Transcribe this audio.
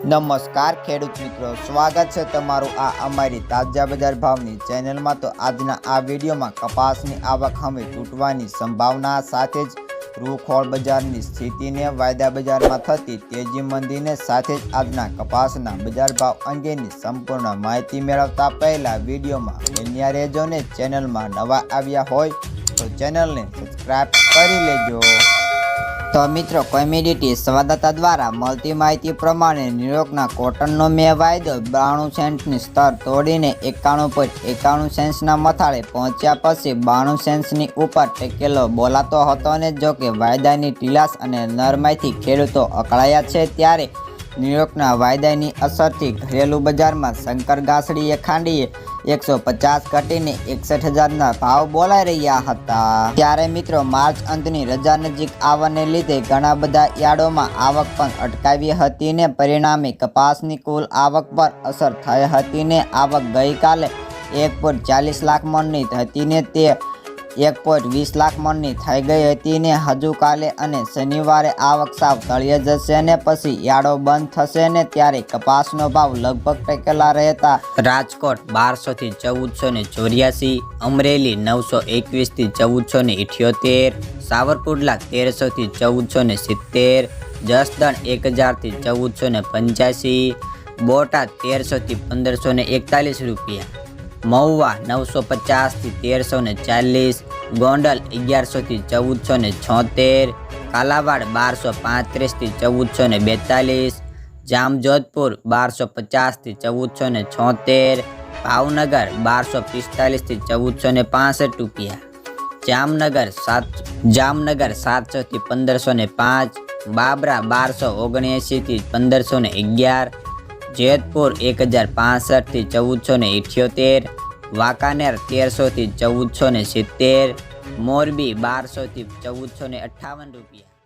નમસ્કાર ખેડૂત મિત્રો, સ્વાગત છે તમારું આ અમારી તાજા બજાર ભાવની ચેનલમાં। તો આજના આ વિડીયોમાં કપાસની આવક હવે તૂટવાની સંભાવના સાથે જ રૂખોળ બજારની સ્થિતિને, વાયદા બજારમાં થતી તેજી મંદીને સાથે જ આજના કપાસના બજાર ભાવ અંગેની સંપૂર્ણ માહિતી મેળવતા પહેલા વિડીયોમાં બન્યા રહેજો ને ચેનલમાં નવા આવ્યા હોય તો ચેનલને સબસ્ક્રાઇબ કરી લેજો। તો મિત્રો, કોમ્યુનિટી સંવાદદાતા દ્વારા મળતી માહિતી પ્રમાણે ન્યુયોર્કના કોટનનો મે વાયદો 92 સેન્ટની સ્તર તોડીને 91.91 સેન્ટ્સના મથાળે પહોંચ્યા પછી 92 સેન્ટ્સની ઉપર ટેકેલો બોલાતો હતો અને જોકે વાયદાની ઢીલાસ અને નરમાઈથી ખેડૂતો અકળાયા છે, ત્યારે ન્યુયોર્કના વાયદાની અસરથી ઘરેલું બજારમાં શંકર ઘાસડીએ ખાંડીએ 150 ઘટીને 61,000ના ભાવ બોલાઈ રહ્યા હતા। ત્યારે મિત્રો, માર્ચ અંતની રજા નજીક આવવાને લીધે ઘણા બધા યાર્ડોમાં આવક પણ અટકાવી હતી ને પરિણામે કપાસની કુલ આવક પર અસર થઈ હતી ને આવક ગઈકાલે 1.40 લાખ મણની હતી ને તે 1.20 લાખ મણની થઈ ગઈ હતી ને હજુ કાલે અને શનિવારે આવક સાવ તળિયે જશે ને પછી યાર્ડો બંધ થશે ને ત્યારે કપાસનો ભાવ લગભગ ટેકેલા રહેતા રાજકોટ 1200 થી 1484, અમરેલી 921 થી 1478, સાવરકુંડલા 1300 થી 1470, જસદણ 1000 થી 1485, બોટાદ 1300 થી 1541 રૂપિયા, મહુવા 950 થી 1340, ગોંડલ 1100 થી 1476, કાલાવાડ 1235 થી 1442, જામજોધપુર 1250 થી 1476, ભાવનગર 1245 થી 1465 રૂપિયા, જામનગર 700 થી 1505, બાબરા 1279 થી 1511, જેતપુર 1065 થી 1478, વાંકાનેર 1300 થી 1470, મોરબી 1200 થી 1458 રૂપિયા।